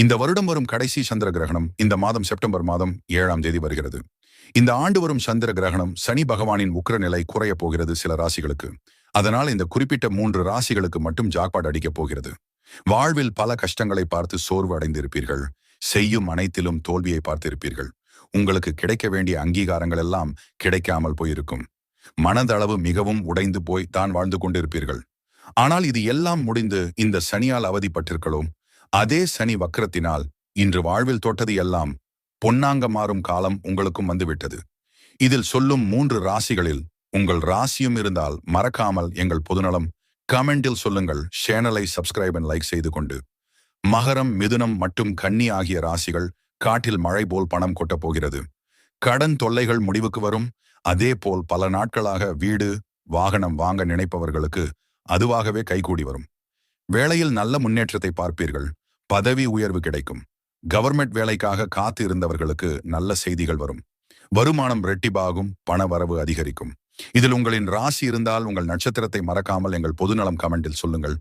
இந்த வருடம் வரும் கடைசி சந்திர கிரகணம் இந்த மாதம் செப்டம்பர் மாதம் 7ஆம் தேதி வருகிறது. இந்த ஆண்டு வரும் சந்திர கிரகணம் சனி பகவானின் உக்கிர நிலை குறைய போகிறது சில ராசிகளுக்கு. அதனால் இந்த குறிப்பிட்ட 3 ராசிகளுக்கு மட்டும் ஜாக்பாட் அடிக்கப் போகிறது. வாழ்வில் பல கஷ்டங்களை பார்த்து சோர்வு அடைந்திருப்பீர்கள். செய்யும் அனைத்திலும் தோல்வியை பார்த்திருப்பீர்கள். உங்களுக்கு கிடைக்க வேண்டிய அங்கீகாரங்கள் எல்லாம் கிடைக்காமல் போயிருக்கும். மனதளவு மிகவும் உடைந்து போய் தான் வாழ்ந்து கொண்டிருப்பீர்கள். ஆனால் இது எல்லாம் முடிந்து இந்த சனியால் அவதிப்பட்டிருக்கிறோம். அதே சனி வக்ரத்தினால் இன்று வாழ்வில் தொட்டது எல்லாம் பொன்னாங்க மாறும் காலம் உங்களுக்கும் வந்துவிட்டது. இதில் சொல்லும் 3 ராசிகளில் உங்கள் ராசியும் இருந்தால் மறக்காமல் எங்கள் பொதுநலம் கமெண்டில் சொல்லுங்கள். சேனலை சப்ஸ்கிரைப் அண்ட் லைக் செய்து கொண்டு. மகரம், மிதுனம் மற்றும் கன்னி ஆகிய ராசிகள் காட்டில் மழை போல் பணம் கொட்டப் போகிறது. கடன் தொல்லைகள் முடிவுக்கு வரும். அதே போல் பல நாட்களாக வீடு வாகனம் வாங்க நினைப்பவர்களுக்கு அதுவாகவே கைகூடி வரும். வேளையில் நல்ல முன்னேற்றத்தை பார்ப்பீர்கள். பதவி உயர்வு கிடைக்கும். கவர்மெண்ட் வேலைக்காக காத்து இருந்தவர்களுக்கு நல்ல செய்திகள் வரும். வருமானம் ரெட்டிப்பாகும். பண வரவு அதிகரிக்கும். இதில் உங்களின் ராசி இருந்தால் உங்கள் நட்சத்திரத்தை மறக்காமல் எங்கள் பொதுநலம் கமெண்டில் சொல்லுங்கள்.